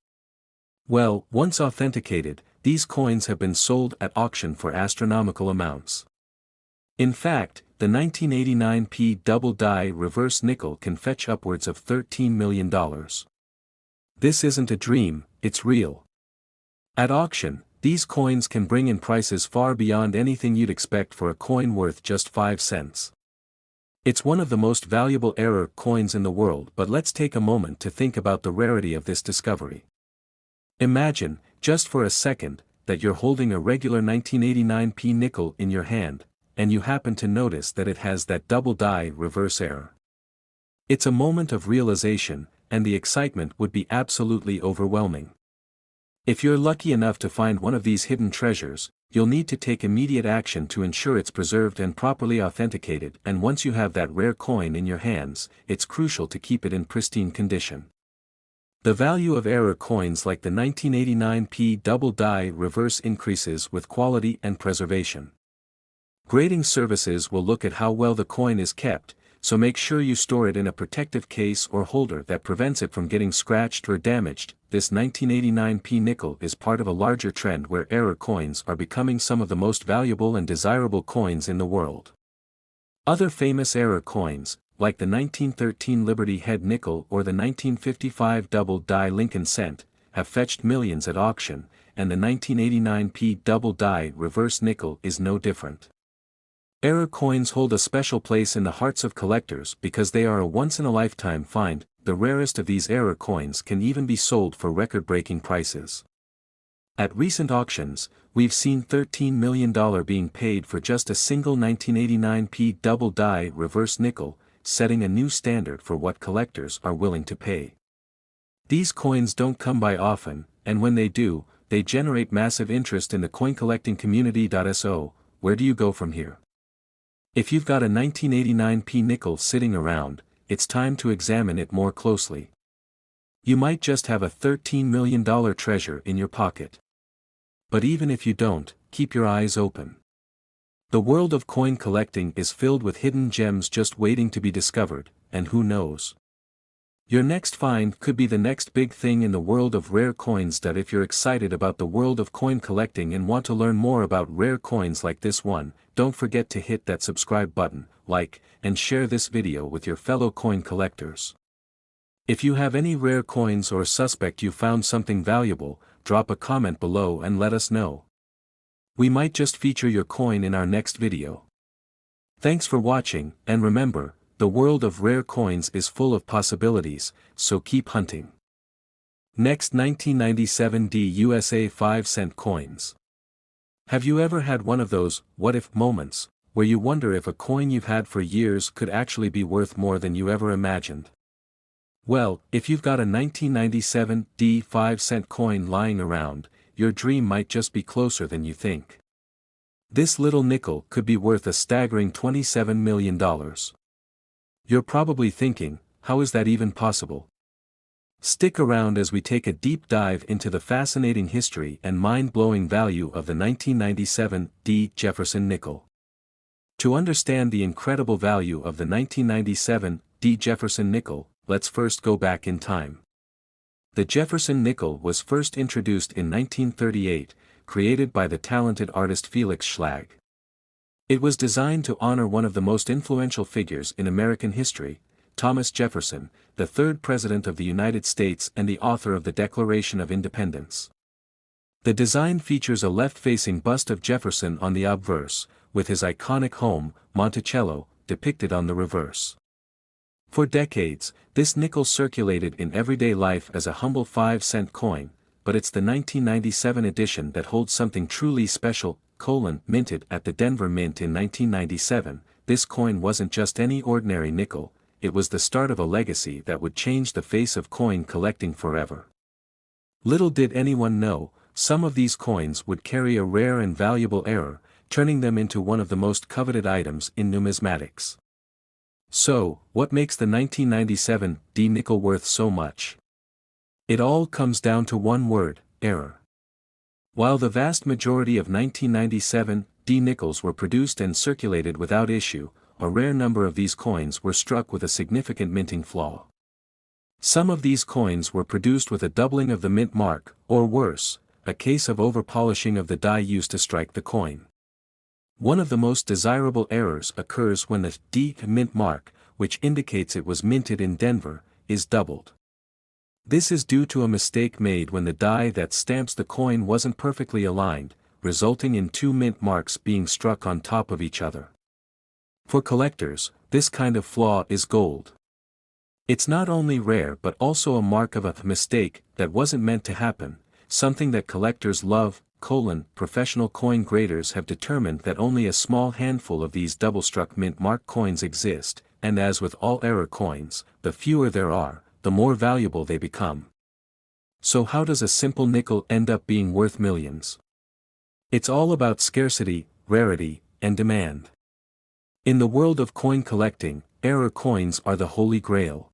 Well, once authenticated, these coins have been sold at auction for astronomical amounts. In fact, the 1989p double die reverse nickel can fetch upwards of $13 million. This isn't a dream, it's real. At auction, these coins can bring in prices far beyond anything you'd expect for a coin worth just 5 cents. It's one of the most valuable error coins in the world. But let's take a moment to think about the rarity of this discovery. Imagine, just for a second, that you're holding a regular 1989p nickel in your hand, and you happen to notice that it has that double die reverse error. It's a moment of realization, and the excitement would be absolutely overwhelming. If you're lucky enough to find one of these hidden treasures, you'll need to take immediate action to ensure it's preserved and properly authenticated. And once you have that rare coin in your hands, it's crucial to keep it in pristine condition. The value of error coins like the 1989p double die reverse increases with quality and preservation. Grading services will look at how well the coin is kept, so make sure you store it in a protective case or holder that prevents it from getting scratched or damaged. This 1989p nickel is part of a larger trend where error coins are becoming some of the most valuable and desirable coins in the world. Other famous error coins, like the 1913 Liberty Head nickel or the 1955 double die Lincoln cent, have fetched millions at auction, and the 1989p double die reverse nickel is no different. Error coins hold a special place in the hearts of collectors because they are a once-in-a-lifetime find. The rarest of these error coins can even be sold for record-breaking prices. At recent auctions, we've seen $13 million being paid for just a single 1989p double die reverse nickel, setting a new standard for what collectors are willing to pay. These coins don't come by often, and when they do, they generate massive interest in the coin collecting community. So, where do you go from here? If you've got a 1989p nickel sitting around, it's time to examine it more closely. You might just have a $13 million treasure in your pocket. But even if you don't, keep your eyes open. The world of coin collecting is filled with hidden gems just waiting to be discovered, and who knows? Your next find could be the next big thing in the world of rare coins. If you're excited about the world of coin collecting and want to learn more about rare coins like this one, don't forget to hit that subscribe button, like, and share this video with your fellow coin collectors. If you have any rare coins or suspect you found something valuable, drop a comment below and let us know. We might just feature your coin in our next video. Thanks for watching, and remember, the world of rare coins is full of possibilities, so keep hunting. Next, 1997 USA 5-cent coins. Have you ever had one of those what-if moments, where you wonder if a coin you've had for years could actually be worth more than you ever imagined? Well, if you've got a 1997 5-cent coin lying around, your dream might just be closer than you think. This little nickel could be worth a staggering $27 million. You're probably thinking, how is that even possible? Stick around as we take a deep dive into the fascinating history and mind-blowing value of the 1997 Jefferson nickel. To understand the incredible value of the 1997 Jefferson nickel, let's first go back in time. The Jefferson nickel was first introduced in 1938, created by the talented artist Felix Schlag. It was designed to honor one of the most influential figures in American history, Thomas Jefferson, the third President of the United States and the author of the Declaration of Independence. The design features a left-facing bust of Jefferson on the obverse, with his iconic home, Monticello, depicted on the reverse. For decades, this nickel circulated in everyday life as a humble 5-cent coin, but it's the 1997 edition that holds something truly special. Minted at the Denver Mint in 1997, this coin wasn't just any ordinary nickel, it was the start of a legacy that would change the face of coin collecting forever. Little did anyone know, some of these coins would carry a rare and valuable error, turning them into one of the most coveted items in numismatics. So, what makes the 1997 D nickel worth so much? It all comes down to one word: error. While the vast majority of 1997 D nickels were produced and circulated without issue, a rare number of these coins were struck with a significant minting flaw. Some of these coins were produced with a doubling of the mint mark, or worse, a case of over-polishing of the die used to strike the coin. One of the most desirable errors occurs when the D mint mark, which indicates it was minted in Denver, is doubled. This is due to a mistake made when the die that stamps the coin wasn't perfectly aligned, resulting in two mint marks being struck on top of each other. For collectors, this kind of flaw is gold. It's not only rare but also a mark of a mistake that wasn't meant to happen, something that collectors love. Professional coin graders have determined that only a small handful of these double-struck mint mark coins exist, and as with all error coins, the fewer there are, the more valuable they become. So how does a simple nickel end up being worth millions? It's all about scarcity, rarity, and demand. In the world of coin collecting, error coins are the holy grail.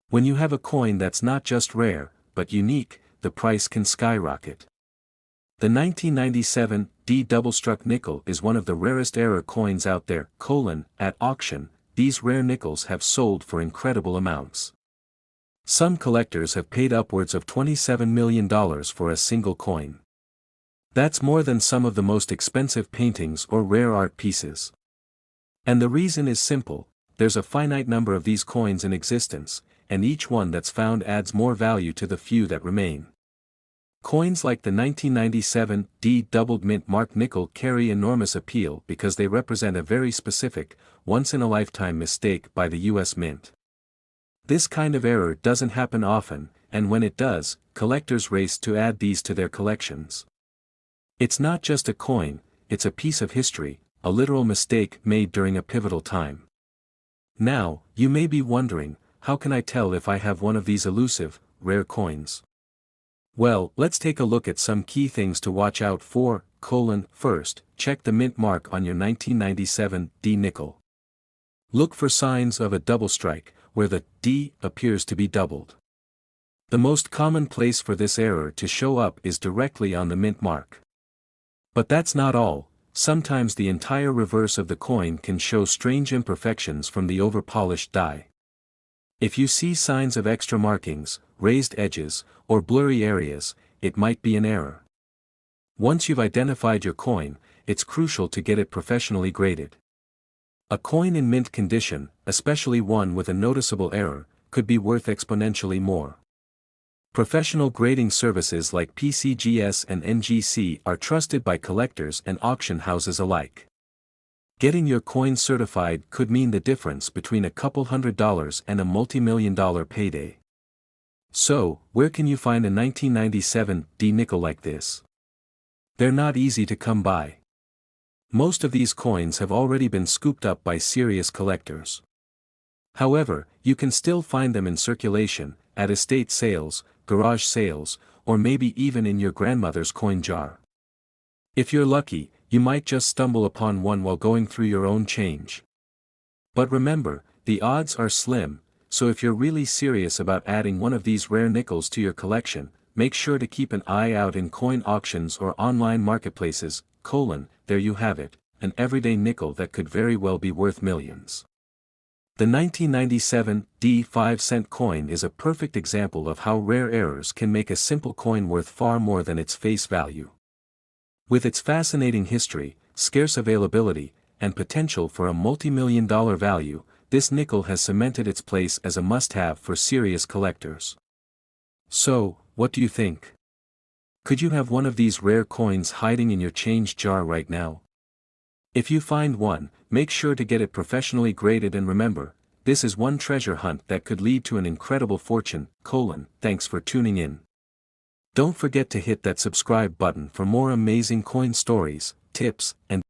When you have a coin that's not just rare, but unique, the price can skyrocket. The 1997 D double-struck nickel is one of the rarest error coins out there. At auction, these rare nickels have sold for incredible amounts. Some collectors have paid upwards of $27 million for a single coin. That's more than some of the most expensive paintings or rare art pieces. And the reason is simple: there's a finite number of these coins in existence, and each one that's found adds more value to the few that remain. Coins like the 1997 D doubled mint mark nickel carry enormous appeal because they represent a very specific, once-in-a-lifetime mistake by the US Mint. This kind of error doesn't happen often, and when it does, collectors race to add these to their collections. It's not just a coin, it's a piece of history, a literal mistake made during a pivotal time. Now, you may be wondering, how can I tell if I have one of these elusive, rare coins? Well, let's take a look at some key things to watch out for. First, check the mint mark on your 1997 D nickel. Look for signs of a double strike, where the D appears to be doubled. The most common place for this error to show up is directly on the mint mark. But that's not all. Sometimes the entire reverse of the coin can show strange imperfections from the over-polished die. If you see signs of extra markings, raised edges, or blurry areas, it might be an error. Once you've identified your coin, it's crucial to get it professionally graded. A coin in mint condition, especially one with a noticeable error, could be worth exponentially more. Professional grading services like PCGS and NGC are trusted by collectors and auction houses alike. Getting your coin certified could mean the difference between a couple $100s and a multi-million-dollar payday. So, where can you find a 1997 D nickel like this? They're not easy to come by. Most of these coins have already been scooped up by serious collectors. However, you can still find them in circulation, at estate sales, garage sales, or maybe even in your grandmother's coin jar. If you're lucky, you might just stumble upon one while going through your own change. But remember, the odds are slim, so if you're really serious about adding one of these rare nickels to your collection, make sure to keep an eye out in coin auctions or online marketplaces. There you have it, an everyday nickel that could very well be worth millions. The 1997 D 5-cent coin is a perfect example of how rare errors can make a simple coin worth far more than its face value. With its fascinating history, scarce availability, and potential for a multi-million-dollar value, this nickel has cemented its place as a must-have for serious collectors. So, what do you think? Could you have one of these rare coins hiding in your change jar right now? If you find one, make sure to get it professionally graded, and remember, this is one treasure hunt that could lead to an incredible fortune. Thanks for tuning in. Don't forget to hit that subscribe button for more amazing coin stories, tips, and